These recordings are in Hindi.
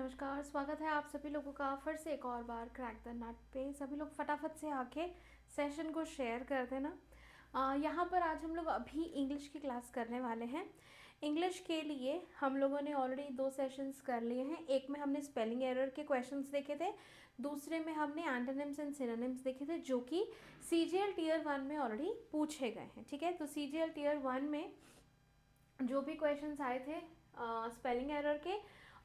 नमस्कार, स्वागत है आप सभी लोगों का फिर से एक और बार क्रैक द नट पे। सभी लोग फटाफट से आके सेशन को शेयर कर देना। यहाँ पर आज हम लोग अभी इंग्लिश की क्लास करने वाले हैं। इंग्लिश के लिए हम लोगों ने ऑलरेडी 2 सेशंस कर लिए हैं। एक में हमने स्पेलिंग एरर के क्वेश्चंस देखे थे, दूसरे में हमने एंटोनिम्स एंड सिनोनिम्स देखे थे, जो कि CGL टीयर 1 में ऑलरेडी पूछे गए हैं। ठीक है, तो CGL टीयर 1 में जो भी क्वेश्चंस आए थे स्पेलिंग एरर के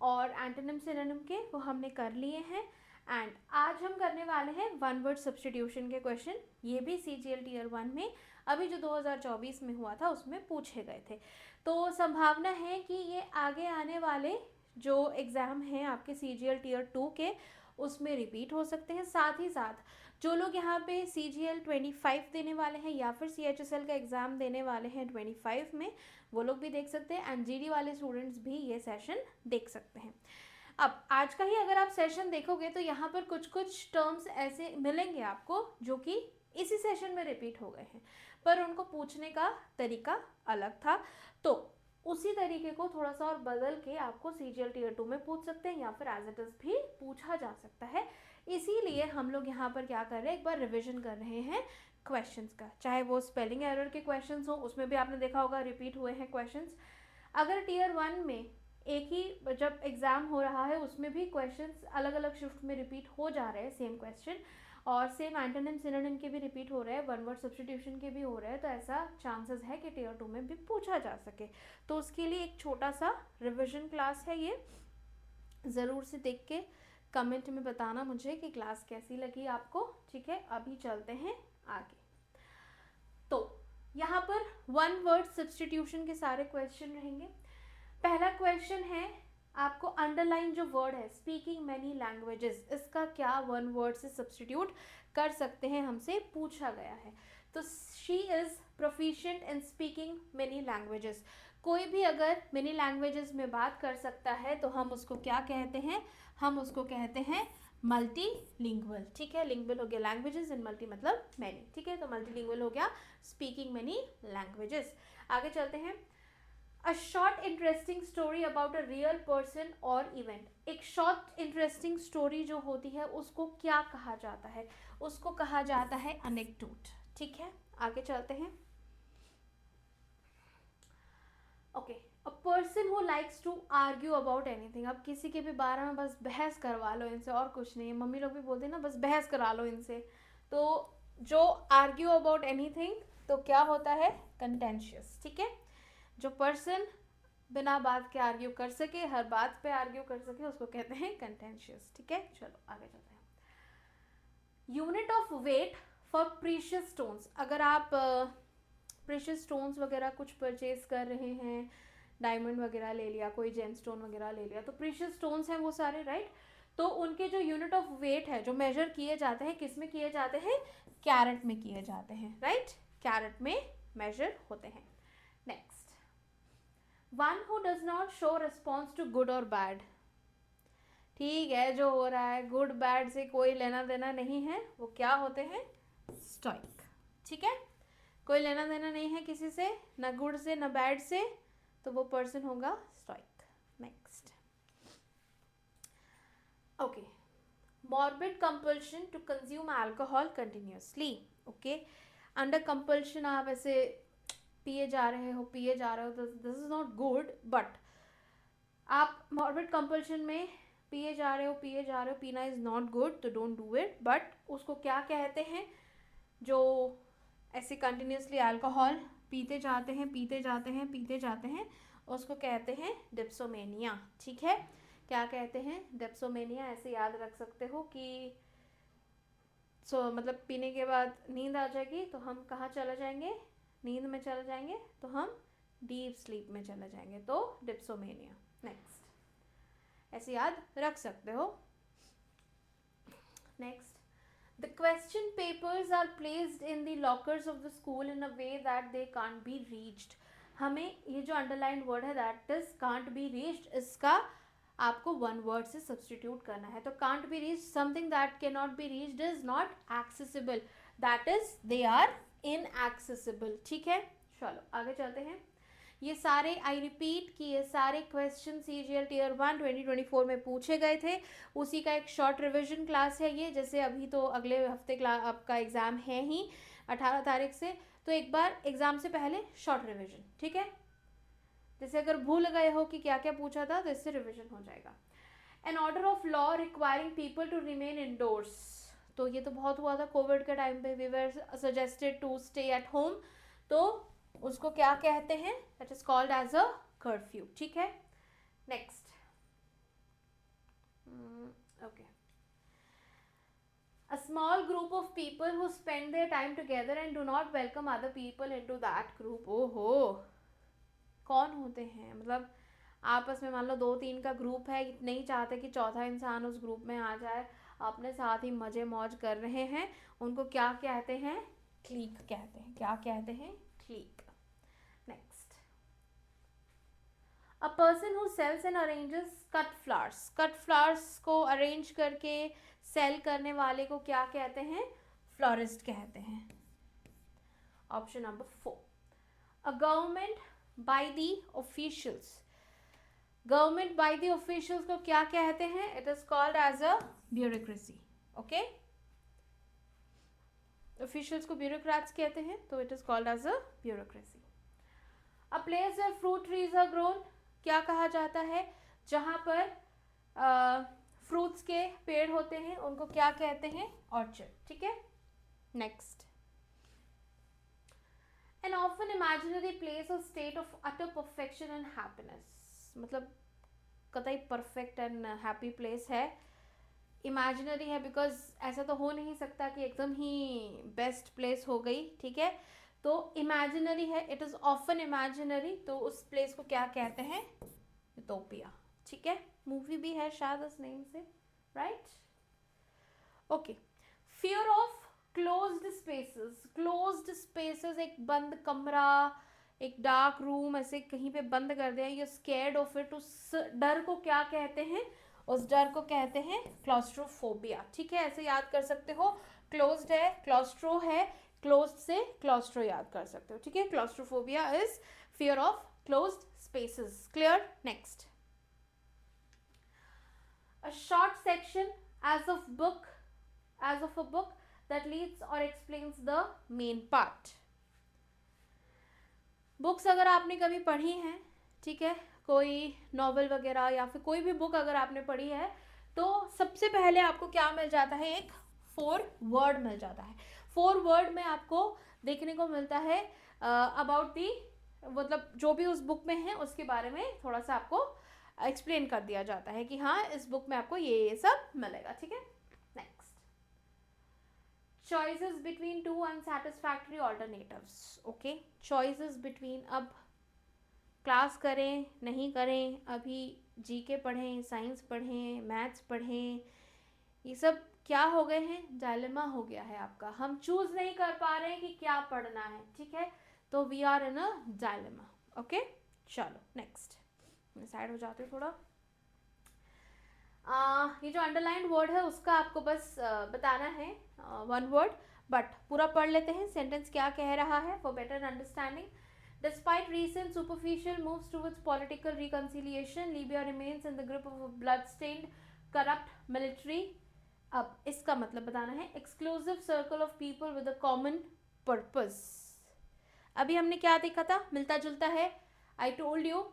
और एंटोनिम सिनोनिम के, वो हमने कर लिए हैं। एंड आज हम करने वाले हैं वन वर्ड सब्स्टिट्यूशन के क्वेश्चन। ये भी CGL टीयर 1 में अभी जो 2024 में हुआ था उसमें पूछे गए थे। तो संभावना है कि ये आगे आने वाले जो एग्ज़ाम हैं आपके CGL टीयर 2 के, उसमें रिपीट हो सकते हैं। साथ ही साथ जो लोग यहाँ पे CGL 25 देने वाले हैं या फिर CHSL का एग्ज़ाम देने वाले हैं 25 में, वो लोग भी देख सकते हैं। एंड GD वाले स्टूडेंट्स भी ये सेशन देख सकते हैं। अब आज का ही अगर आप सेशन देखोगे तो यहाँ पर कुछ कुछ टर्म्स ऐसे मिलेंगे आपको जो कि इसी सेशन में रिपीट हो गए हैं, पर उनको पूछने का तरीका अलग था। तो उसी तरीके को थोड़ा सा और बदल के आपको CGL टीयर 2 में पूछ सकते हैं या फिर एज इट इज़ भी पूछा जा सकता है। इसीलिए हम लोग यहाँ पर क्या कर रहे हैं, एक बार रिविजन कर रहे हैं क्वेश्चंस का। चाहे वो स्पेलिंग एरर के क्वेश्चंस हो, उसमें भी आपने देखा होगा रिपीट हुए हैं क्वेश्चंस। अगर टीयर 1 में एक ही जब एग्ज़ाम हो रहा है उसमें भी क्वेश्चंस अलग अलग शिफ्ट में रिपीट हो जा रहे हैं सेम क्वेश्चन, और सेम एंटोनिम सिनोनिम के भी रिपीट हो रहे हैं, वन वर्ड सब्स्टिट्यूशन के भी हो रहे हैं, तो ऐसा चांसेस है कि टीयर 2 में भी पूछा जा सके। तो उसके लिए एक छोटा सा रिविजन क्लास है ये। ज़रूर से देख के कमेंट में बताना मुझे कि क्लास कैसी लगी आपको। ठीक है, अभी चलते हैं आगे। तो यहाँ पर वन वर्ड सब्स्टिट्यूशन के सारे क्वेश्चन रहेंगे। पहला क्वेश्चन है, आपको अंडरलाइन जो वर्ड है स्पीकिंग मैनी लैंग्वेजेस, इसका क्या वन वर्ड से सब्स्टिट्यूट कर सकते हैं, हमसे पूछा गया है। तो she is proficient in speaking many languages. कोई भी अगर मैनी लैंग्वेजेस में बात कर सकता है तो हम उसको क्या कहते हैं, हम उसको कहते हैं मल्टीलिंगुअल। ठीक है, लिंगुअल हो गया लैंग्वेजेस एंड मल्टी मतलब मैनी। ठीक है, तो मल्टीलिंगुअल हो गया स्पीकिंग मैनी लैंग्वेजेस। आगे चलते हैं। A short interesting story about a real person और इवेंट। एक शॉर्ट इंटरेस्टिंग स्टोरी जो होती है उसको क्या कहा जाता है, उसको कहा जाता है अनेक्डोट। ठीक है, आगे चलते हैं। Okay, a person who likes to argue about anything. अब किसी के भी बारे में बस बहस करवा लो इनसे, और कुछ नहीं है। मम्मी लोग भी बोलते हैं ना, बस बहस करा लो इनसे। तो जो आर्ग्यू अबाउट एनीथिंग, तो क्या होता है, कंटेंशियस। ठीक है, जो पर्सन बिना बात के आर्ग्यू कर सके, हर बात पे आर्ग्यू कर सके, उसको कहते हैं कंटेंशियस। ठीक है, चलो आगे चलते हैं। Unit of weight for precious stones. अगर आप प्रीशियस स्टोन्स वगैरह कुछ परचेज कर रहे हैं, डायमंड वगैरह ले लिया, कोई जेम स्टोन वगैरह ले लिया, तो प्रीशियस स्टोन्स हैं वो सारे, राइट। तो उनके जो यूनिट ऑफ वेट है, जो मेजर किए जाते हैं, किस में किए जाते हैं, कैरेट में किए जाते हैं, राइट। कैरेट में मेजर होते हैं। Next, one who does not show response to good और बैड। ठीक है, जो हो रहा है गुड बैड से कोई लेना देना नहीं है, वो क्या होते हैं, स्टोइक। ठीक है, कोई लेना देना नहीं है किसी से, ना गुड से ना बैड से, तो वो पर्सन होगा stoic. Next, okay, morbid compulsion to consume alcohol continuously. Okay, under compulsion आप ऐसे पिए जा रहे हो, this is not good, but आप मॉर्बिड कंपल्शन में पिए जा रहे हो, पीना इज़ नॉट गुड, तो डोंट डू इट। बट उसको क्या कहते हैं, जो ऐसे कंटिन्यूसली अल्कोहल पीते जाते हैं, उसको कहते हैं डिप्सोमेनिया। ठीक है, क्या कहते हैं, डिप्सोमेनिया। ऐसे याद रख सकते हो कि मतलब पीने के बाद नींद आ जाएगी तो हम कहाँ चले जाएंगे, नींद में चले जाएंगे, तो हम डीप स्लीप में चले जाएंगे, तो डिप्सोमेनिया। नेक्स्ट, ऐसे याद रख सकते हो। Next, the question papers are placed in the lockers of the school in a way that they can't be reached. हमें ये जो अंडरलाइन वर्ड है that is can't be reached, इसका आपको वन वर्ड से सब्सटीट्यूट करना है। तो can't be reached, something that can not be reached is not accessible, that is they are inaccessible. ठीक है, चलो आगे चलते हैं। ये सारे आई रिपीट कि ये सारे क्वेश्चन CGL टीयर 1 2024 में पूछे गए थे, उसी का एक शॉर्ट रिविजन क्लास है ये। जैसे अभी तो अगले हफ्ते आपका एग्ज़ाम है ही 18 तारीख से, तो एक बार एग्ज़ाम से पहले शॉर्ट रिविजन, ठीक है। जैसे अगर भूल गए हो कि क्या क्या पूछा था तो इससे रिविजन हो जाएगा। An order of law requiring people to remain indoors, तो ये तो बहुत हुआ था कोविड के टाइम पे, we were suggested to stay at home, तो उसको क्या कहते हैं, that is called as a curfew, ठीक है। Next, okay, a small group of people who spend their time together and do not welcome other people into that group। ओहो, कौन होते हैं, मतलब आपस में मान लो 2-3 का ग्रुप है, नहीं चाहते कि चौथा इंसान उस ग्रुप में आ जाए, अपने साथ ही मजे मौज कर रहे हैं, उनको क्या कहते हैं, क्लीक कहते हैं। क्या कहते हैं, clique. Next, a person who sells and arranges cut flowers, cut flowers को अरेंज करके सेल करने वाले को क्या कहते हैं, फ्लोरिस्ट कहते हैं। Option number 4, a government by the officials, government by the officials को क्या कहते हैं, it is called as a bureaucracy, okay. Officials को ब्यूरोक्रेट्स कहते हैं, तो it is called as a bureaucracy. A place where fruit trees are grown, क्या कहा जाता है, जहां पर फ्रूट्स के पेड़ होते हैं उनको क्या कहते हैं, ऑर्चर्ड, ठीक है। Next, an often imaginary place और state of utter perfection and happiness, मतलब कतई परफेक्ट एंड हैप्पी प्लेस है, इमेजिनरी है बिकॉज ऐसा तो हो नहीं सकता कि एकदम ही बेस्ट प्लेस हो गई, ठीक है। तो इमेजिनरी है, इट इज ऑफन इमेजिनरी, तो उस प्लेस को क्या कहते हैं, यूटोपिया, ठीक है। मूवी भी है शायद उस नेम से, right. Okay, fear of closed spaces, closed spaces एक बंद कमरा, एक डार्क रूम, ऐसे कहीं पे बंद कर दिया, यू स्कैर्ड ऑफ इट, उस डर को क्या कहते हैं, उस डर को कहते हैं क्लॉस्ट्रोफोबिया, ठीक है। ऐसे याद कर सकते हो, क्लोज्ड है, क्लॉस्ट्रो है, क्लोज्ड से क्लॉस्ट्रो याद कर सकते हो, ठीक है। Claustrophobia is fear of closed spaces, clear. Next, a short section as of a book that leads or explains the main part। Books अगर आपने कभी पढ़ी हैं, ठीक है, कोई नॉवल वगैरह या फिर कोई भी बुक अगर आपने पढ़ी है, तो सबसे पहले आपको क्या मिल जाता है, एक 4 वर्ड मिल जाता है। 4 वर्ड में आपको देखने को मिलता है अबाउट दी, मतलब जो भी उस बुक में है उसके बारे में थोड़ा सा आपको एक्सप्लेन कर दिया जाता है कि हाँ इस बुक में आपको ये सब मिलेगा, ठीक है। Next, choices between two unsatisfactory alternatives, okay. choices between, अब क्लास करें नहीं करें, अभी जीके पढ़ें, साइंस पढ़ें, मैथ्स पढ़ें, ये सब क्या हो गए हैं, डायलेमा हो गया है आपका, हम चूज नहीं कर पा रहे हैं कि क्या पढ़ना है, ठीक है, तो we are in a dilemma, okay. चलो नेक्स्ट, मैं साइड हो जाती हूँ थोड़ा। ये जो अंडरलाइंड वर्ड है उसका आपको बस बताना है 1 वर्ड, बट पूरा पढ़ लेते हैं, सेंटेंस क्या कह रहा है for better understanding. Despite recent superficial moves towards political reconciliation, Libya remains in the grip of a blood-stained, corrupt military। अब इसका मतलब बताना है, exclusive circle of people with a common purpose। अभी हमने क्या देखा था, मिलता जुलता है, I told you,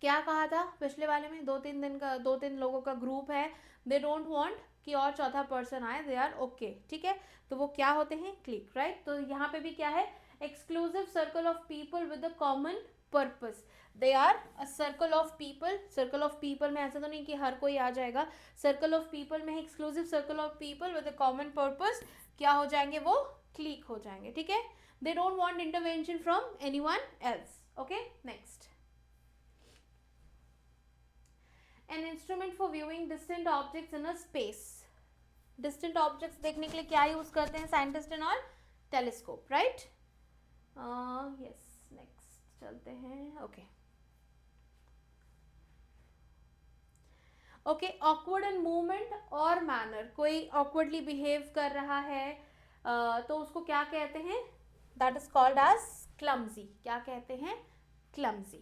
क्या कहा था पिछले वाले में, 2-3 लोगों का ग्रुप है, दे डोंट वांट कि और चौथा पर्सन आए, दे आर ओके, ठीक है, तो वो क्या होते हैं, क्लिक, राइट। तो यहाँ पे भी क्या है, exclusive circle of people with a common purpose, they are a circle of people. Circle of people में ऐसा तो नहीं कि हर कोई आ जाएगा, सर्कल ऑफ पीपल में exclusive circle of people with a common purpose क्या हो जाएंगे, वो क्लिक हो जाएंगे, ठीक है। They don't want intervention from anyone else, okay. Next, an instrument for viewing distant objects in a space। distant objects देखने के लिए क्या यूज करते हैं scientist and all, telescope, right. Yes, next चलते हैं, okay. Okay, awkward and movement और मैनर, कोई ऑकवर्डली बिहेव कर रहा है तो उसको क्या कहते हैं, that is called as clumsy, क्या कहते हैं, clumsy.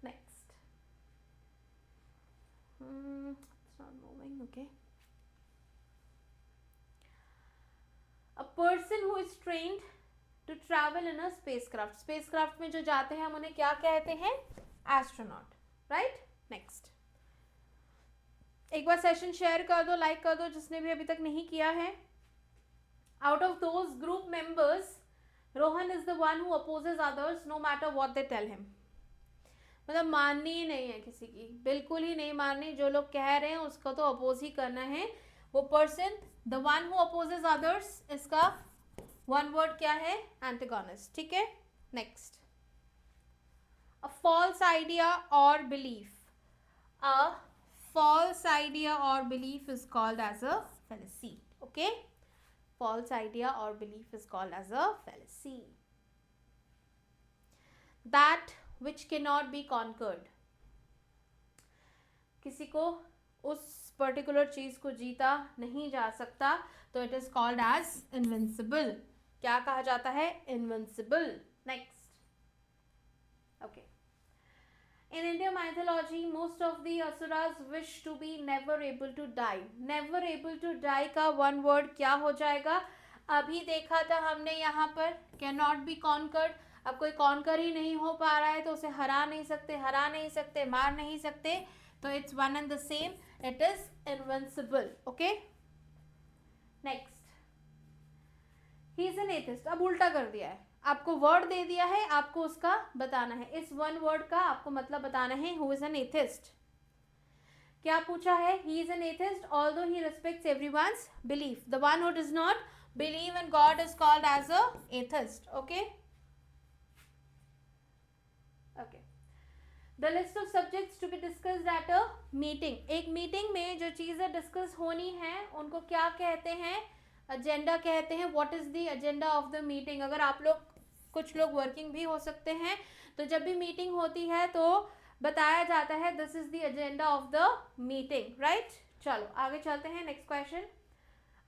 Next. It's not moving. Okay. A person who is trained to travel in a spacecraft. Spacecraft में जो जाते हैं हम उन्हें क्या कहते हैं? Astronaut. Right? Next. एक बार सेशन शेयर कर दो, लाइक कर दो जिसने भी अभी तक नहीं किया है. Out of those group members, Rohan is the one who opposes others no matter what they tell him. मतलब माननी ही नहीं है किसी की, बिल्कुल ही नहीं माननी. जो लोग कह रहे हैं उसको तो अपोज ही करना है. वो person, the one who opposes others, इसका वन वर्ड क्या है? एंटागोनिस्ट. ठीक है. Next. A false idea or belief. A false idea or belief is called as a fallacy. Okay. False idea or belief is called as a fallacy. That which cannot be conquered. किसी को उस पर्टिकुलर चीज को जीता नहीं जा सकता तो it is called as invincible. क्या कहा जाता है? Invincible. Next. Okay. In Indian mythology, most of the asuras wish to be never able to die. Never able to die का one word क्या हो जाएगा? अभी देखा था हमने यहाँ पर cannot be conquered. अब कोई conquer ही नहीं हो पा रहा है तो उसे हरा नहीं सकते, मार नहीं सकते. तो it's one and the same. It is invincible. Okay? Next. He is an atheist. अब उल्टा कर दिया है. आपको वर्ड दे दिया है, आपको उसका बताना है. इस वन वर्ड का आपको मतलब बताना है. Who is an atheist. क्या पूछा है? He is an atheist although he respects everyone's belief. The one who does not believe in God is called as a atheist. Okay. Okay. The list of subjects to be discussed at a meeting. एक मीटिंग में जो चीजें डिस्कस होनी है उनको क्या कहते हैं? एजेंडा कहते हैं. What is the agenda of the meeting. अगर आप लोग, कुछ लोग वर्किंग भी हो सकते हैं, तो जब भी मीटिंग होती है तो बताया जाता है this is the agenda of the meeting. Right. चलो आगे चलते हैं. Next question.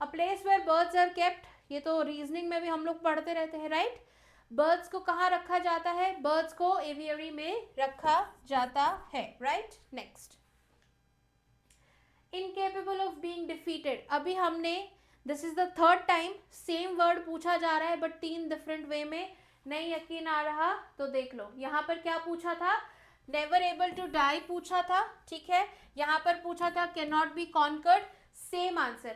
A place where birds are kept. ये तो रीजनिंग में भी हम लोग पढ़ते रहते हैं. राइट. बर्ड्स को कहाँ रखा जाता है? बर्ड्स को एवियरी में रखा जाता है. Right. Next. Incapable of being defeated. अभी हमने, this is the third time same word पूछा जा रहा है बट 3 डिफरेंट वे में. नहीं यकीन आ रहा तो देख लो. यहाँ पर क्या पूछा था? नेवर एबल टू डाई पूछा था. ठीक है. यहाँ पर पूछा था can not be conquered. Same answer.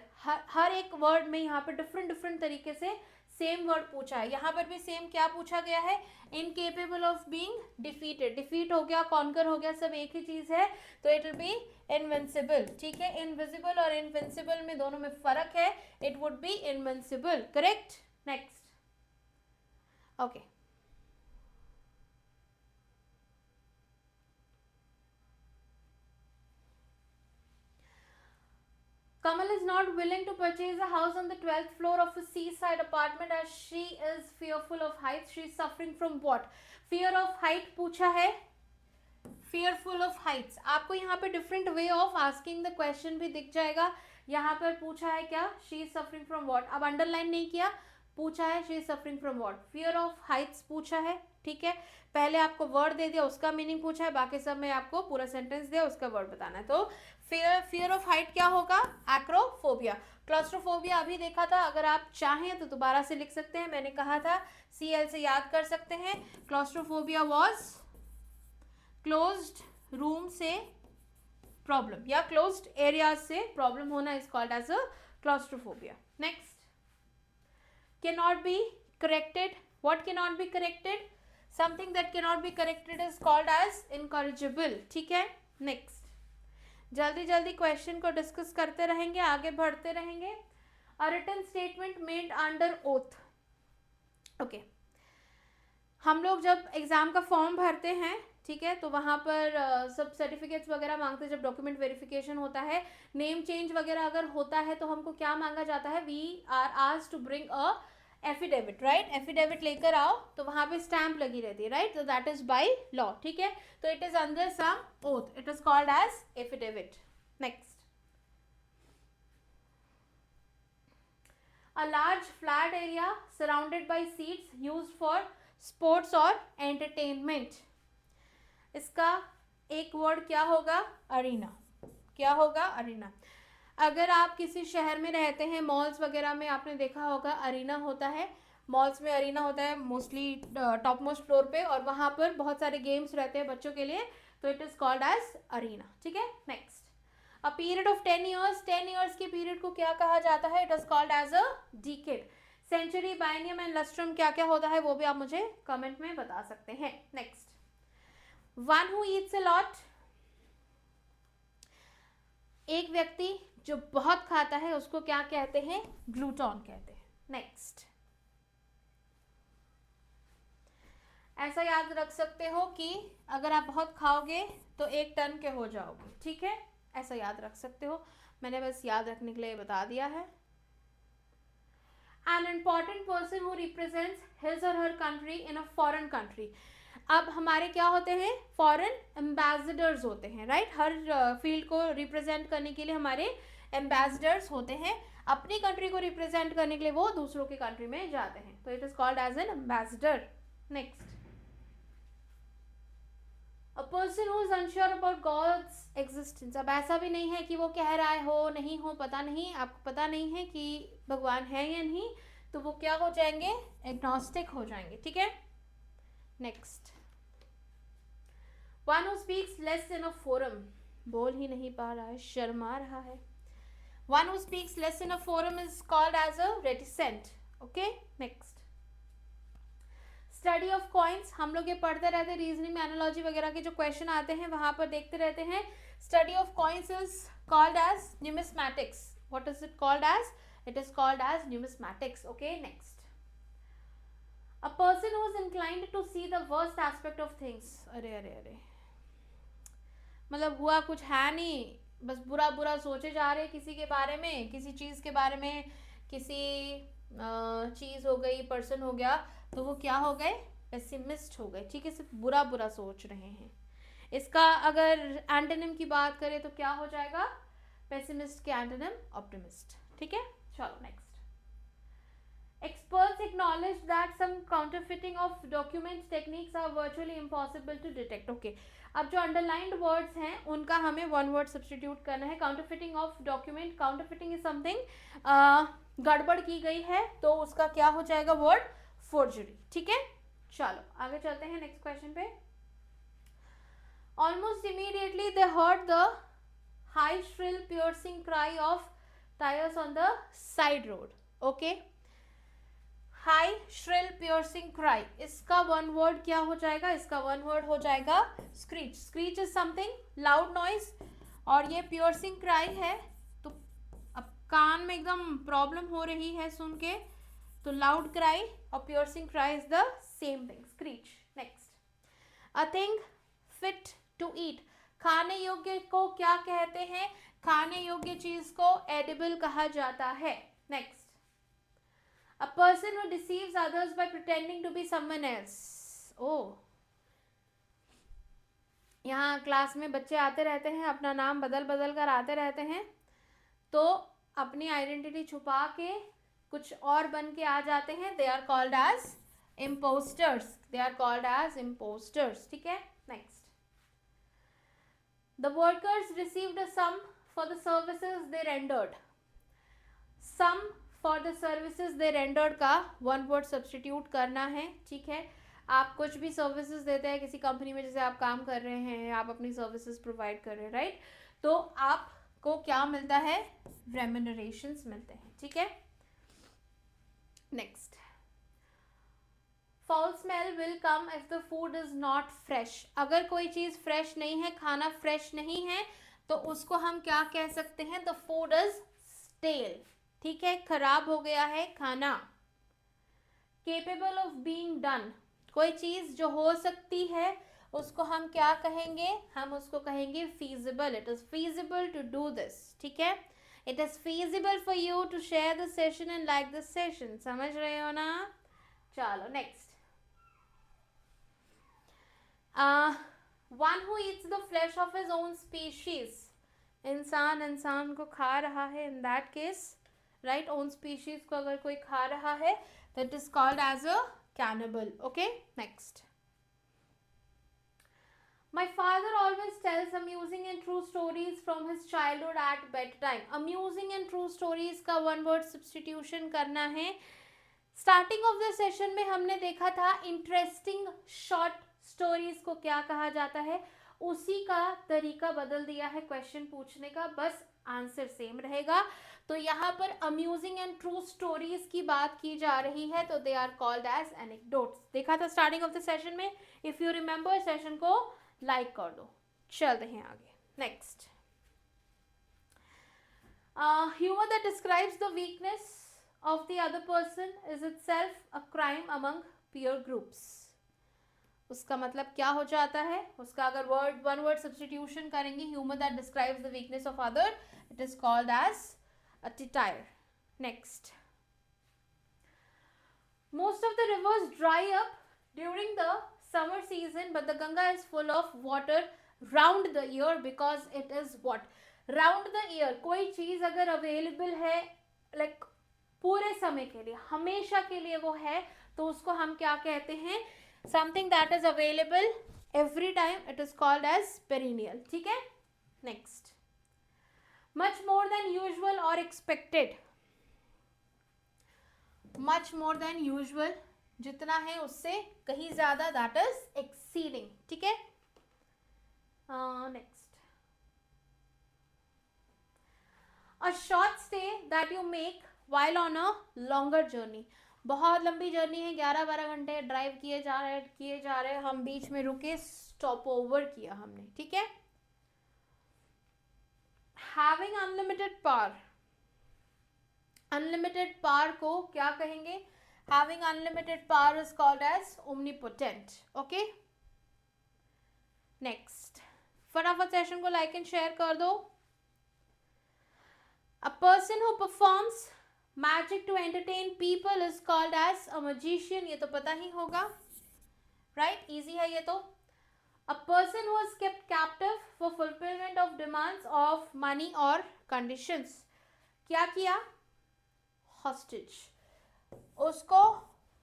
हर एक वर्ड में यहाँ पर डिफरेंट तरीके से सेम वर्ड पूछा है. यहाँ पर भी सेम क्या पूछा गया है? Incapable of being defeated. Defeat हो गया, कॉन्कर हो गया, सब एक ही चीज है. तो इट विल बी इनविंसिबल. ठीक है. इनविजिबल और इनविंसिबल में दोनों में फर्क है. It would be invincible. Correct. Next. Okay. Kamal is not willing to purchase a house on the 12th floor of a seaside apartment as she is fearful of heights. She is suffering from what? Fear of height पूछा है. Fearful of heights. आपको यहाँ पे different way of asking the question भी दिख जाएगा. यहाँ पर पूछा है क्या? She is suffering from what? अब underline नहीं किया, पूछा है she is suffering from what? Fear of heights पूछा है. ठीक है. पहले आपको वर्ड दे दिया, उसका मीनिंग पूछा है, बाकी सब में आपको पूरा सेंटेंस दिया, उसका वर्ड बताना है. तो फियर ऑफ हाइट क्या होगा? एक्रोफोबिया. क्लॉस्ट्रोफोबिया अभी देखा था. अगर आप चाहें तो दोबारा से लिख सकते हैं. मैंने कहा था CL से याद कर सकते हैं. क्लॉस्ट्रोफोबिया वॉज क्लोज्ड रूम से प्रॉब्लम या क्लोज्ड एरियाज से प्रॉब्लम होना is called as a claustrophobia. Next. cannot be corrected. What cannot be corrected? Something that cannot be corrected is called as incorrigible. ठीक है. नेक्स्ट. जल्दी जल्दी क्वेश्चन को डिस्कस करते रहेंगे, आगे बढ़ते रहेंगे. A written statement made under oath. Okay. हम लोग जब एग्जाम का फॉर्म भरते हैं, ठीक है, तो वहाँ पर सब सर्टिफिकेट्स वगैरह मांगते हैं. जब डॉक्यूमेंट वेरिफिकेशन होता है, नेम चेंज वगैरह अगर होता है तो हमको क्या मांगा जाता है? We are asked to bring a affidavit. Right. Affidavit लेकर आओ तो वहाँ पे स्टैम्प लगी रहती है. राइट. तो दैट इज बाय लॉ. ठीक है. तो it is under some oath. It is called as affidavit. Next. A large flat area surrounded by seats used for sports or entertainment. इसका एक वर्ड क्या होगा? अरीना। क्या होगा? अरीना। अगर आप किसी शहर में रहते हैं, मॉल्स वगैरह में आपने देखा होगा अरीना होता है, मॉल्स में अरीना होता है मोस्टली टॉप मोस्ट फ्लोर पे, और वहाँ पर बहुत सारे गेम्स रहते हैं बच्चों के लिए, तो it is called as arena. ठीक है, next. A period of 10 years, 10 years के पीरियड को क्या कहा जाता है? It is called as a decade. Century, biennium and lustrum क्या क्या होता है वो भी आप मुझे कमेंट में बता सकते हैं। Next, one who Yeats a lot, एक व्यक्ति जो बहुत खाता है उसको क्या कहते हैं? ग्लूटॉन कहते हैं। नेक्स्ट, ऐसा याद रख सकते हो कि अगर आप बहुत खाओगे तो 1 टन के हो जाओगे। ठीक है, ऐसा याद रख सकते हो, मैंने बस याद रखने के लिए बता दिया है। An important person who represents his or her country in a foreign country. अब हमारे क्या होते हैं? फॉरेन एम्बेसडर्स होते हैं, राइट? हर फील्ड को रिप्रेजेंट करने के लिए हमारे एम्बेसडर्स होते हैं। अपनी कंट्री को रिप्रेजेंट करने के लिए वो दूसरों की कंट्री में जाते हैं, तो it is called as an ambassador. Next, a person who is unsure about God's existence. अब ऐसा भी नहीं है कि वो कह रहा है हो नहीं हो, पता नहीं, आपको पता नहीं है कि भगवान है या नहीं, तो वो क्या हो जाएंगे? एग्नोस्टिक हो जाएंगे। ठीक है, next, one who speaks less in a forum, बोल ही नहीं पा रहा है, शर्मा रहा है। One who speaks less in a forum is called as a reticent. Okay, next, study of coins, हम लोग ये पढ़ते रहते हैं, रीजनिंग में एनालॉजी वगैरह के जो क्वेश्चन आते हैं वहां पर देखते रहते हैं। Study of coins is called as numismatics. What is it called as? It is called as numismatics. Okay, next, a person who is inclined to see the worst aspect of things. अरे अरे अरे, मतलब हुआ कुछ है नहीं, बस बुरा बुरा सोचे जा रहे किसी के बारे में, किसी चीज के बारे में, किसी चीज हो गई, पर्सन हो गया, तो वो क्या हो गए? पेसिमिस्ट हो गए। ठीक है, सिर्फ बुरा बुरा सोच रहे हैं। इसका अगर एंटोनिम की बात करें तो क्या हो जाएगा? पेसिमिस्ट के एंटोनिम ऑप्टिमिस्ट। ठीक है, चलो next, experts acknowledge that some counterfeiting of documents techniques are virtually impossible to detect. Okay, अब जो अंडरलाइंड वर्ड्स हैं उनका हमें वन वर्ड सब्सटीट्यूट करना है। Counterfeiting of document, counterfeiting is something गड़बड़ की गई है, तो उसका क्या हो जाएगा वर्ड? फोर्जरी। ठीक है, चलो आगे चलते हैं नेक्स्ट क्वेश्चन पे। Almost immediately they heard the high shrill piercing cry of tyres on the side road. Okay, high shrill piercing cry, इसका वन वर्ड क्या हो जाएगा? इसका वन वर्ड हो जाएगा screech. Screech is something loud noise, और ये पियर्सिंग क्राई है, तो अब कान में एकदम प्रॉब्लम हो रही है सुन के, तो लाउड क्राई और piercing cry is the same thing, screech. Next, a thing fit to eat, खाने योग्य को क्या कहते हैं? खाने योग्य चीज को एडिबल कहा जाता है। Next, a person who deceives others by pretending to be someone else. oh, यहाँ क्लास में बच्चे आते रहते हैं, अपना नाम बदल बदल कर आते रहते हैं, तो अपनी आइडेंटिटी छुपा के कुछ और बन के आ जाते हैं। They are called as impostors, they are called as impostors. ठीक है, next, the workers received a sum for the services they rendered. Sum for the services they rendered का वन वर्ड सब्सटीट्यूट करना है। ठीक है, आप कुछ भी सर्विसेज देते हैं किसी कंपनी में, जैसे आप काम कर रहे हैं, आप अपनी सर्विसेज प्रोवाइड कर रहे हैं, राइट? तो आपको क्या मिलता है? रेम्यूनरेशंस मिलते हैं। ठीक है, next, foul smell will come if the food is not fresh. अगर कोई चीज फ्रेश नहीं है, खाना फ्रेश नहीं है, तो उसको हम क्या कह सकते हैं? The food is stale. ठीक है, खराब हो गया है खाना। केपेबल ऑफ बीइंग डन, कोई चीज जो हो सकती है उसको हम क्या कहेंगे? हम उसको कहेंगे feasible. It is feasible to do this. ठीक है, it is feasible for you to share the session and like this session. समझ रहे हो ना? चलो next, one who eats the flesh of his own species, इंसान इंसान को खा रहा है, in that case, right, own species को अगर कोई खा रहा है तो it is called as a cannibal. Okay, next, My father always tells amusing and true stories from his childhood at bedtime. Amusing and true stories का one word substitution करना है. स्टार्टिंग ऑफ द सेशन में हमने देखा था इंटरेस्टिंग शॉर्ट स्टोरीज को क्या कहा जाता है, उसी का तरीका बदल दिया है क्वेश्चन पूछने का, बस आंसर सेम रहेगा. तो यहाँ पर अम्यूजिंग एंड ट्रू स्टोरीज की बात की जा रही है, तो they are called as anecdotes. देखा था स्टार्टिंग ऑफ द सेशन में. इफ यू रिमेंबर सेशन को लाइक कर दो. चलते हैं आगे. Next, humour that describes the weakness of the other person is itself a crime among peer groups. उसका मतलब क्या हो जाता है, उसका अगर वर्ड वन वर्ड सब्स्टिट्यूशन करेंगे, humour that describes the weakness of other, it is called as a satire. Next, most of the rivers dry up during the summer season but the Ganga is full of water round the year because it is what, round the year. कोई चीज अगर अवेलेबल है लाइक पूरे समय के लिए, हमेशा के लिए वो है, तो उसको हम क्या कहते हैं, something that is available every time, it is called as perennial. ठीक है. Next, much more than usual or expected. Much more than usual, जितना है उससे कहीं ज्यादा, दैट इज एक्सीडिंग. ठीक है. Next, a short stay that you make while on a longer journey. बहुत लंबी जर्नी है, 11-12 घंटे ड्राइव किए जा रहे, हम बीच में रुके, स्टॉप ओवर किया हमने. ठीक है. Having unlimited power, unlimited power को क्या कहेंगे, having unlimited power is called as omnipotent. Okay. Next, फटाफट सेशन को लाइक एंड शेयर कर दो. A person who performs magic to entertain people is called as a magician. ये तो पता ही होगा, राइट. इजी है ये तो. अ person who is kept captive for fulfilment of demands of money और कंडीशंस. क्या किया, हॉस्टेज, उसको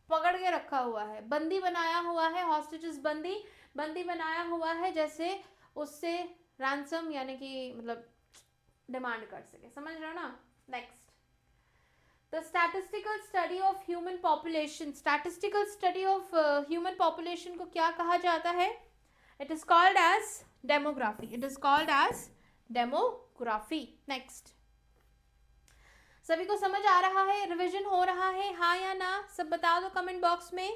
पकड़ के रखा हुआ है, बंदी बनाया हुआ है. हॉस्टेज इज बंदी, बंदी बनाया हुआ है, जैसे उससे रैंसम यानी कि मतलब डिमांड कर सके. समझ रहे हो ना. Next, the statistical study of human population. statistical study of human population को क्या कहा जाता है, it is called as demography. it is called as demography. next, सभी को समझ आ रहा है, रिवीजन हो रहा है, हाँ या ना, सब बता दो कमेंट बॉक्स में.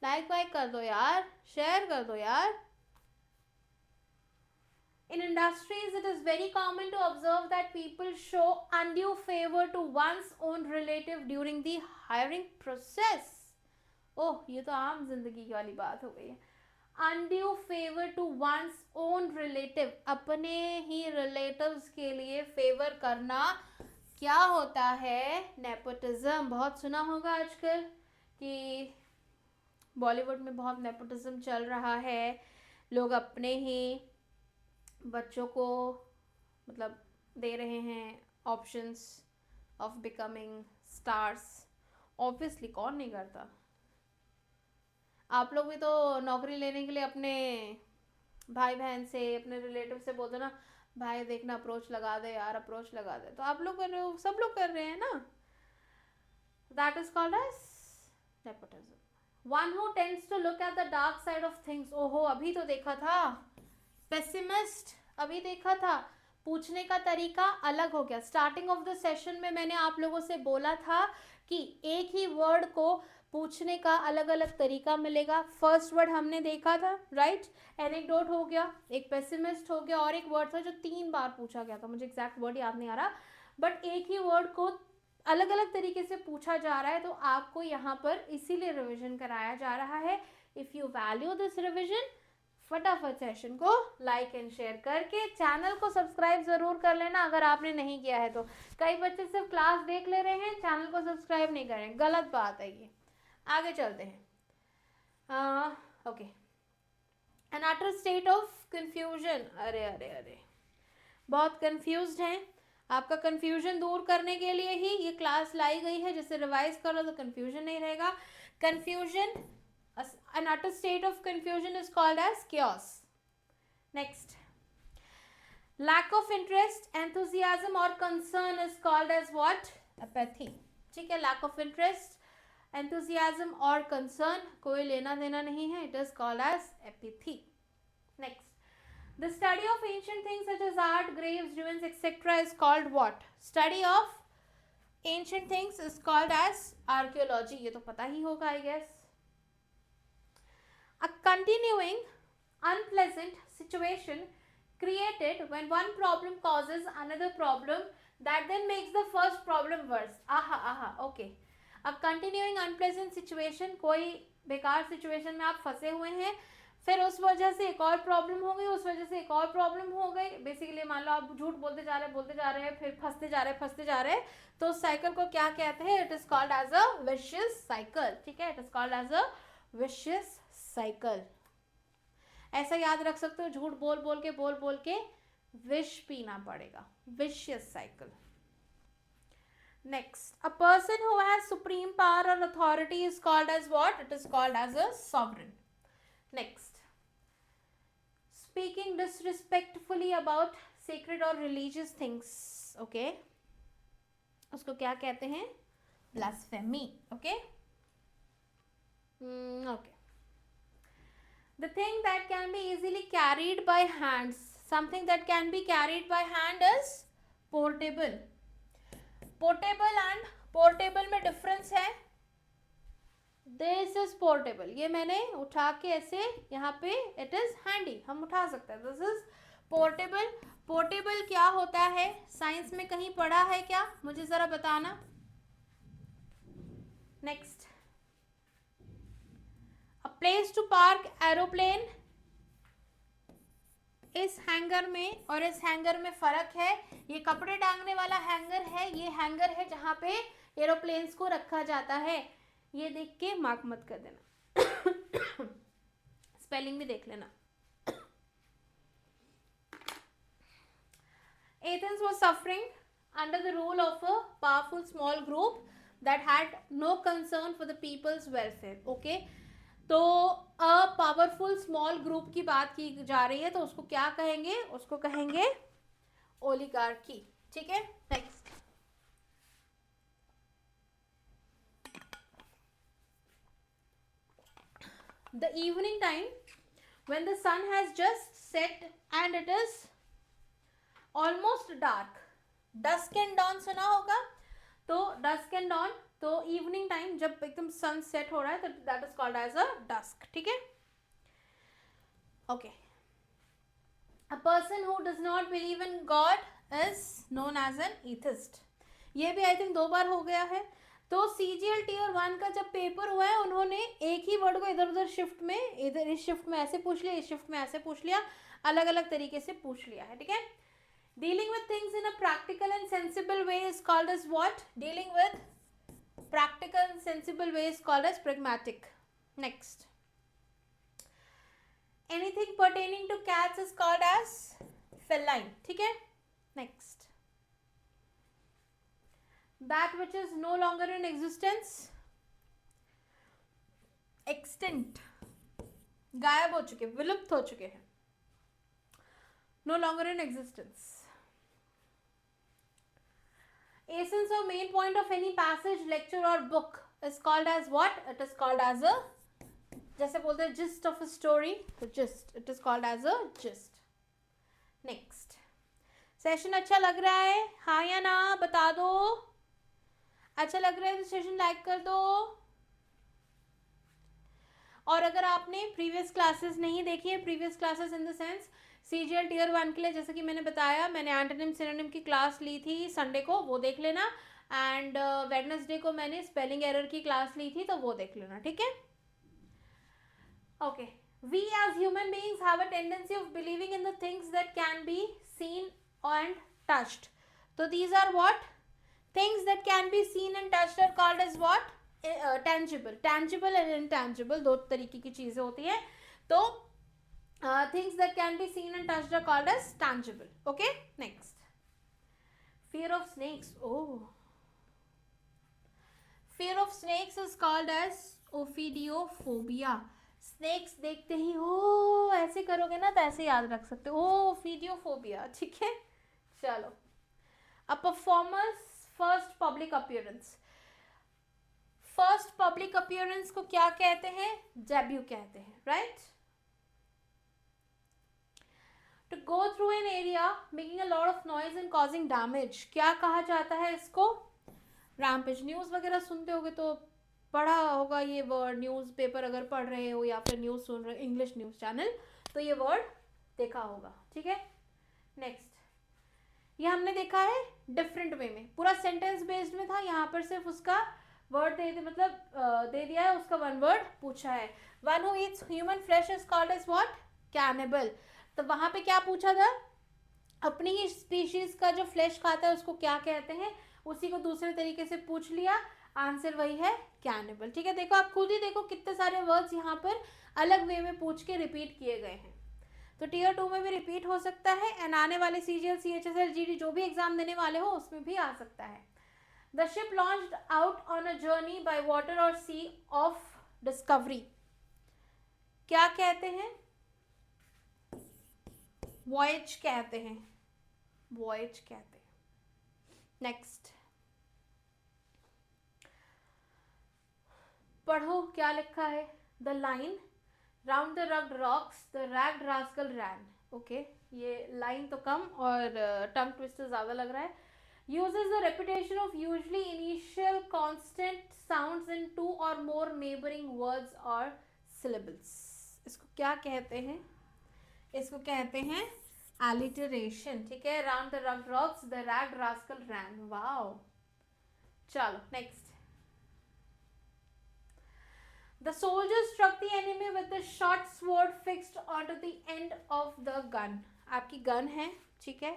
लाइक वाइक कर दो यार, शेयर कर दो यार. In industries, it is very common to observe that people show undue favor to one's own relative during the hiring process. ओह, ये तो आम जिंदगी वाली बात हो गई है. undue favor to one's own relative, अपने ही रिलेटिव्स के लिए फेवर करना क्या होता है, नेपोटिज्म. बहुत सुना होगा आजकल कि बॉलीवुड में बहुत नेपोटिज्म चल रहा है. लोग अपने ही बच्चों को मतलब दे रहे हैं options of becoming stars. Obviously कौन नहीं करता. आप लोग भी तो नौकरी लेने के लिए अपने भाई बहन से, अपने रिलेटिव से बोल दो ना, भाई देखना अप्रोच लगा दे यार, अप्रोच लगा दे. तो आप लोग कर रहे हो, सब लोग कर रहे हैं ना. That is called as nepotism. One who tends to look at the dark side of things. ओहो, अभी तो देखा था पेसिमिस्ट, अभी देखा था. पूछने का तरीका अलग हो गया. स्टार्टिंग ऑफ द सेशन में मैंने आप लोगों से बोला था कि एक ही वर्ड को पूछने का अलग अलग तरीका मिलेगा. फर्स्ट वर्ड हमने देखा था, राइट. एनेक्डोट हो गया, एक पेसिमिस्ट हो गया, और एक वर्ड था जो 3 बार पूछा गया था, मुझे एग्जैक्ट वर्ड याद नहीं आ रहा, बट एक ही वर्ड को अलग अलग तरीके से पूछा जा रहा है. तो आपको यहाँ पर इसीलिए रिविजन कराया जा रहा है. If you value this revision, फटाफट सेशन को लाइक एंड शेयर करके चैनल को सब्सक्राइब जरूर कर लेना अगर आपने नहीं किया है तो. कई बच्चे सिर्फ क्लास देख ले रहे हैं, चैनल को सब्सक्राइब नहीं कर रहे हैं, गलत बात है ये. आगे चलते हैं. Okay, N utter state of confusion. अरे अरे अरे, बहुत कंफ्यूज्ड हैं. आपका कंफ्यूजन दूर करने के लिए ही ये क्लास लाई गई है, जिससे रिवाइज करो तो कंफ्यूजन नहीं रहेगा. Confusion An utter state of confusion is called as chaos. Next, lack of interest, enthusiasm or concern is called as what? Apathy. ठीक है, lack of interest, enthusiasm or concern, कोई लेना देना नहीं है, it is called as apathy. Next, the study of ancient things such as art, graves, ruins, etc. is called what? Study of ancient things is called as archaeology. ये तो पता ही होगा, I guess. A continuing unpleasant situation created when one problem causes another problem that then makes the first problem worse. Okay. A continuing unpleasant situation, कोई बेकार सिचुएशन में आप फंसे हुए हैं, फिर उस वजह से एक और प्रॉब्लम हो गई, उस वजह से एक और प्रॉब्लम हो गई. बेसिकली मान लो आप झूठ बोलते जा रहे हैं, फिर फंसते जा रहे हैं, तो उस साइकिल को क्या कहते हैं? It is called as a vicious cycle. ठीक है, it is called as a vicious cycle. ऐसा याद रख सकते हो, झूठ बोल के विष पीना पड़ेगा. Vicious cycle. Next, a person who has supreme power or authority is called as what? It is called as a sovereign. Next, speaking disrespectfully about sacred or religious things. Okay, उसको क्या कहते हैं? Blasphemy. Okay. Okay. The thing that can be easily carried by hands. Something that can be carried by hand is portable. Portable and portable में डिफरेंस है. दिस इज पोर्टेबल, ये मैंने उठा के ऐसे यहाँ पे, इट इज हैंडी, हम उठा सकते हैं. This is portable. पोर्टेबल क्या होता है? साइंस में कहीं पढ़ा है क्या? मुझे जरा बताना. Next, a place to park aeroplane. इस हैंगर में और इस हैंगर में फर्क है. ये कपड़े टांगने वाला हैंगर है, ये हैंगर है जहां पे एरोप्लेन्स को रखा जाता है. ये देख के मार्क मत कर देना, स्पेलिंग भी देख लेना. Athens was suffering under the rule of a powerful small group that had no concern for the people's welfare. Okay, तो अ पावरफुल स्मॉल ग्रुप की बात की जा रही है, तो उसको क्या कहेंगे? उसको कहेंगे ओलिगार्की. ठीक है. Next, the evening time when the sun has just set and it is almost dark. Dusk and dawn सुना होगा, तो डस्क एंड डॉन, तो इवनिंग टाइम जब एकदम सन सेट हो रहा है, तो that is called as a dusk. ठीक है. Okay, a person who does not believe in God is known as an atheist. ये भी आई थिंक 2 बार हो गया है. तो CGL Tier 1 का जब पेपर हुआ है, उन्होंने एक ही वर्ड को इधर उधर शिफ्ट में, इधर इस शिफ्ट में ऐसे पूछ लिया, इस शिफ्ट में ऐसे पूछ लिया, अलग अलग तरीके से पूछ लिया है. ठीक है. Dealing with things in a practical and sensible way is called as what? Dealing with practical and sensible way is called as pragmatic. Next, anything pertaining to cats is called as feline. ठीक है. Next, that which is no longer in existence, extinct, गायब हो चुके, विलुप्त हो चुके हैं, no longer in existence. Essence or main point of any passage, lecture or book is called as what? It is called as a, जैसे बोलते हैं gist of a story, तो gist, it is called as a gist. Next, session अच्छा लग रहा है? हाँ या ना बता दो. अच्छा लग रहा है तो सेशन लाइक कर दो. और अगर आपने प्रीवियस क्लासेस नहीं देखी है, previous classes in the sense CGL Tier 1 के लिए, जैसे कि मैंने बताया, मैंने एंटोनिम सिनोनिम की क्लास ली थी संडे को, वो देख लेना. एंड वेडनेसडे को मैंने स्पेलिंग एरर की क्लास ली थी, तो वो देख लेना. ठीक है. Okay, we as human beings have a tendency of believing in the things that can be seen and touched. तो these are what? Things that can be seen and touched are called as what? Tangible. Tangible and intangible, 2 तरीके की चीजें होती हैं. तो things that can be seen and touched are called as tangible. Okay. Next, fear of snakes. Oh, fear of snakes is called as ophidiophobia, snakes देखते ही हो ऐसे करोगे ना तो ऐसे याद रख सकते हो, ओफिडियोफोबिया, ठीक है। चलो, a performer's first public appearance, first public appearance को क्या कहते हैं, डेब्यू कहते हैं, right. To go through an area making a lot of noise and causing damage, क्या कहा जाता है इसको, रैम्पेज। न्यूज़ वगैरह सुनते होगे तो पढ़ा होगा ये वर्ड, न्यूज़पेपर अगर पढ़ रहे हो या फिर न्यूज़ सुन रहे हो, इंग्लिश न्यूज़ चैनल, तो ये वर्ड देखा होगा, ठीक है। नेक्स्ट, ये हमने देखा है डिफरेंट वे में, पूरा सेंटेंस बेस्ड में था, यहाँ पर सिर्फ उसका वर्ड दे मतलब दे दिया है, उसका वन वर्ड पूछा है। One who eats human flesh is called as what, cannibal. तो वहां पे क्या पूछा था, अपनी ही स्पीशीज का जो फ्लैश खाता है उसको क्या कहते हैं, उसी को दूसरे तरीके से पूछ लिया, आंसर वही है कैनिबल, ठीक है। देखो आप खुद ही देखो कितने सारे वर्ड्स यहाँ पर अलग वे में पूछ के रिपीट किए गए हैं, तो टीयर 2 में भी रिपीट हो सकता है, एंड आने वाले CGL CHSL GD जो भी एग्जाम देने वाले हो उसमें भी आ सकता है। The ship launched out on a journey by water और सी ऑफ डिस्कवरी, क्या कहते हैं, वॉयज कहते हैं, वॉयज कहते हैं। नेक्स्ट, पढ़ो क्या लिखा है, the line round the rugged rocks the ragged rascal ran, okay, ये लाइन तो कम और टंग ट्विस्टर ज्यादा लग रहा है। uses the repetition of usually initial constant sounds in two or more neighboring words or syllables, इसको क्या कहते हैं, इसको कहते हैं alliteration, ठीक है। round the rugged rocks the ragged rascal ran, wow। चलो next, the soldier struck the enemy with the short sword fixed onto the end of the gun, आपकी गन है, ठीक है,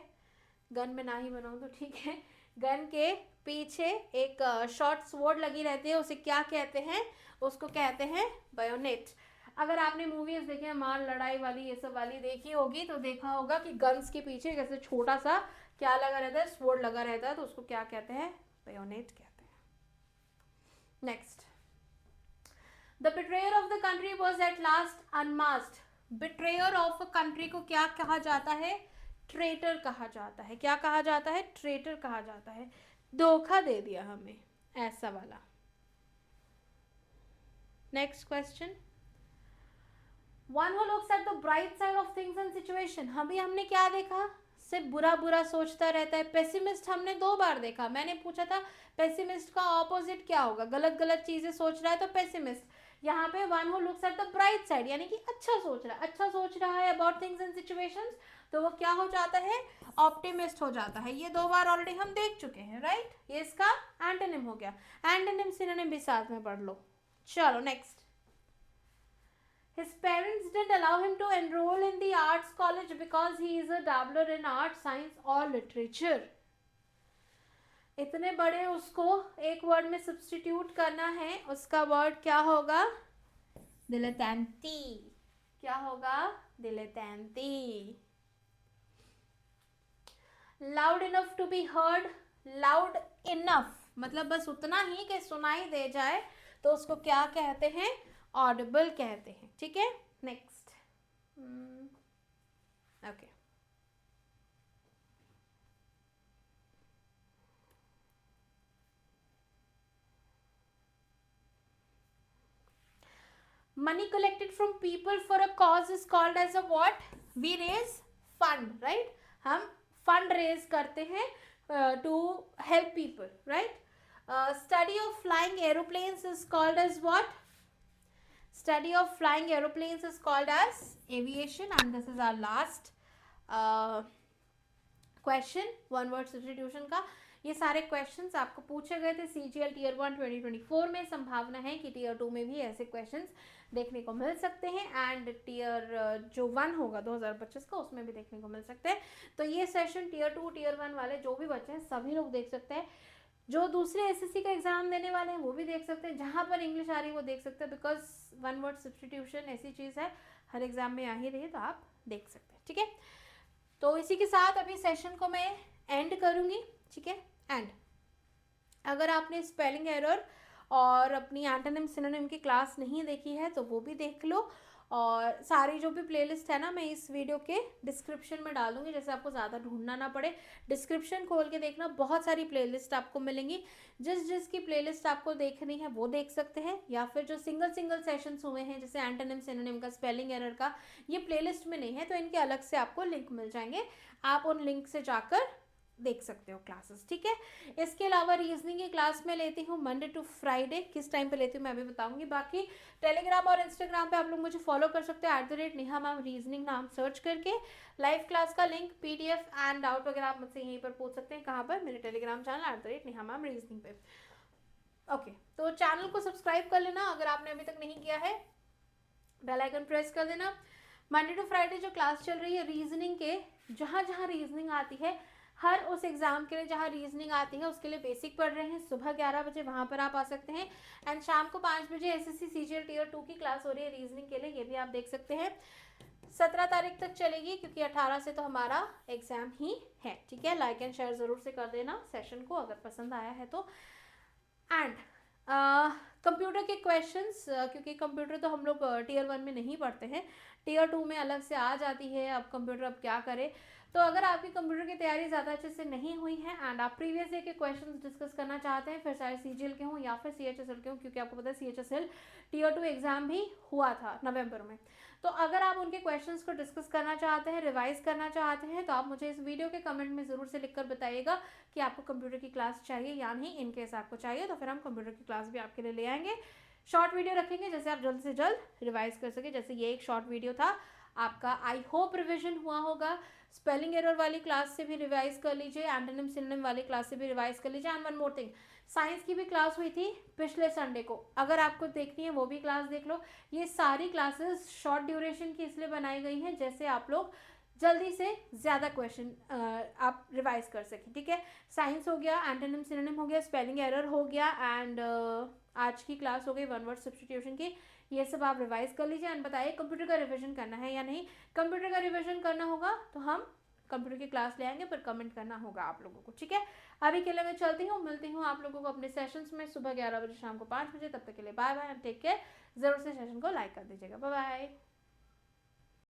गन में ना ही बनाऊं तो ठीक है, गन के पीछे एक शॉर्ट स्वॉर्ड लगी रहती है, उसे क्या कहते हैं, उसको कहते हैं बायोनेट। अगर आपने मूवीज देखे हैं मार लड़ाई वाली ये सब वाली देखी होगी तो देखा होगा कि गन्स के पीछे जैसे छोटा सा क्या लगा रहता है, स्वॉर्ड लगा रहता है, तो उसको क्या कहते हैं, बायोनेट कहते हैं। Next, the betrayer of the country was at last unmasked, betrayer of a country को क्या कहा जाता है, ट्रेटर कहा जाता है, क्या कहा जाता है, ट्रेटर कहा जाता है, धोखा दे दिया हमें, ऐसा वाला। Next question, one who looks at the bright side of things and situation, हमने क्या देखा, सिर्फ बुरा बुरा सोचता रहता है, पेसिमिस्ट हमने 2 बार देखा, मैंने पूछा था पेसिमिस्ट का ऑपोजिट क्या होगा, गलत गलत चीजें सोच रहा है तो पेसिमिस्ट, यहाँ पे one who looks at the bright side यानी कि अच्छा सोच रहा है अबाउट थिंग्स एंड सिचुएशंस, तो वो क्या हो जाता है, ऑप्टिमिस्ट हो जाता है। ये 2 बार ऑलरेडी हम देख चुके हैं, राइट, ये इसका एंटोनिम हो गया, एंटोनिम सिनोनिम भी साथ में पढ़ लो। चलो next, his parents didn't allow him to enroll in the arts college because he is a dabbler in art, science or literature, इतने बड़े उसको एक वर्ड में सब्स्टिट्यूट करना है, उसका वर्ड क्या होगा, दिलेतैंती, क्या होगा, dilettante. Loud enough to be heard, loud enough मतलब बस उतना ही कि सुनाई दे जाए, तो उसको क्या कहते हैं, ऑडिबल कहते हैं, ठीक है। Next, okay, money collected from people for a cause is called as a what, we raise fund, right, हम fund raise करते हैं to help people, right। Study of flying aeroplanes is called as what, study of flying aeroplanes is called as aviation, and this is our last question, one word substitution का। ये सारे क्वेश्चंस आपको पूछे गए थे CGL टीयर 1 2024 में, संभावना है कि टीयर 2 में भी ऐसे क्वेश्चंस देखने को मिल सकते हैं, एंड टीयर जो 1 होगा 2025 का उसमें भी देखने को मिल सकते हैं। तो ये सेशन टीयर 2 टीयर 1 वाले जो भी बच्चे हैं सभी लोग देख सकते हैं, जो दूसरे SSC का एग्जाम देने वाले हैं वो भी देख सकते हैं, जहाँ पर इंग्लिश आ रही है वो देख सकते हैं, बिकॉज वन वर्ड सब्सटीट्यूशन ऐसी चीज़ है हर एग्जाम में आ ही रही है, तो आप देख सकते हैं, ठीक है। तो इसी के साथ अभी सेशन को मैं एंड करूँगी, ठीक है। एंड अगर आपने स्पेलिंग एरर और अपनी एंटोनिम सिनोनिम की क्लास नहीं देखी है तो वो भी देख लो। और सारी जो भी प्लेलिस्ट है ना मैं इस वीडियो के डिस्क्रिप्शन में डालूंगी, जैसे आपको ज़्यादा ढूंढना ना पड़े। डिस्क्रिप्शन खोल के देखना, बहुत सारी प्लेलिस्ट आपको मिलेंगी। जिसकी प्लेलिस्ट आपको देखनी है वो देख सकते हैं, या फिर जो सिंगल सिंगल सेशंस हुए हैं जैसे एंटोनिम सिनोनिम का, स्पेलिंग एरर का, ये प्लेलिस्ट में नहीं है तो इनके अलग से आपको लिंक मिल जाएंगे, आप उन लिंक से जाकर देख सकते हो क्लासेस, ठीक है। इसके अलावा रीजनिंग की क्लास में लेती हूँ मंडे टू फ्राइडे, किस टाइम पे लेती हूँ मैं अभी बताऊंगी। बाकी टेलीग्राम और इंस्टाग्राम पे आप लोग मुझे फॉलो कर सकते हो, @नेहा मैम रीजनिंग नाम सर्च करके। लाइव क्लास का लिंक, PDF एंड डाउट वगैरह आप मुझसे यहीं पर पूछ सकते हैं। कहाँ पर? मेरे Telegram channel @Neha ma'am reasoning पे। ओके, तो चैनल को सब्सक्राइब कर लेना अगर आपने अभी तक नहीं किया है, बेल आइकन प्रेस कर देना। मंडे टू फ्राइडे जो क्लास चल रही है रीजनिंग के, जहाँ जहाँ रीजनिंग आती है, हर उस एग्जाम के लिए जहाँ रीजनिंग आती है उसके लिए बेसिक पढ़ रहे हैं, सुबह 11 बजे वहाँ पर आप आ सकते हैं। एंड शाम को 5 बजे SSC CGL Tier 2 की क्लास हो रही है रीजनिंग के लिए, ये भी आप देख सकते हैं। 17 तारीख तक चलेगी क्योंकि 18 से तो हमारा एग्जाम ही है, ठीक है। लाइक एंड शेयर जरूर से कर देना सेशन को अगर पसंद आया है तो। एंड कंप्यूटर के क्वेश्चंस, क्योंकि कंप्यूटर तो हम लोग Tier 1 में नहीं पढ़ते हैं, Tier 2 में अलग से आ जाती है। अब कंप्यूटर अब क्या करे, तो अगर आपकी कंप्यूटर की तैयारी ज़्यादा अच्छे से नहीं हुई है एंड आप प्रीवियस ईयर के क्वेश्चंस डिस्कस करना चाहते हैं, फिर चाहे CGL के हों या फिर CHSL के हों, क्योंकि आपको पता है CHSL Tier 2 एग्ज़ाम भी हुआ था नवंबर में, तो अगर आप उनके क्वेश्चंस को डिस्कस करना चाहते हैं, रिवाइज करना चाहते हैं, तो आप मुझे इस वीडियो के कमेंट में ज़रूर से लिखकर बताइएगा कि आपको कंप्यूटर की क्लास चाहिए या नहीं। इन केस आपको चाहिए तो फिर हम कंप्यूटर की क्लास भी आपके लिए ले आएंगे। शॉर्ट वीडियो रखेंगे जैसे आप जल्द से जल्द रिवाइज कर सके, जैसे ये एक शॉर्ट वीडियो था आपका, आई होप रिविजन हुआ होगा। स्पेलिंग एरर वाली क्लास से भी रिवाइज कर लीजिए, एंटोनिम सिनोनिम वाली क्लास से भी रिवाइज कर लीजिए। And one more thing, science की भी क्लास हुई थी पिछले संडे को, अगर आपको देखनी है वो भी क्लास देख लो। ये सारी क्लासेस शॉर्ट ड्यूरेशन की इसलिए बनाई गई हैं जैसे आप लोग जल्दी से ज़्यादा क्वेश्चन आप रिवाइज कर सकें, ठीक है। साइंस हो गया, एंटोनिम सिनोनिम हो गया, स्पेलिंग एरर हो गया, एंड आज की क्लास हो गई वन वर्ड सब्स्टिट्यूशन की, ये सब आप रिवाइज कर लीजिए। एंड बताइए कंप्यूटर का रिवीजन करना है या नहीं। कंप्यूटर का रिवीजन करना होगा तो हम कंप्यूटर की क्लास ले आएंगे, पर कमेंट करना होगा आप लोगों को, ठीक है। अभी के लिए मैं चलती हूँ, मिलती हूँ आप लोगों को अपने सेशंस में सुबह 11 बजे, शाम को 5 बजे। तब तक के लिए bye bye and take care. जरूर से सेशन को लाइक कर दीजिएगा। Bye bye.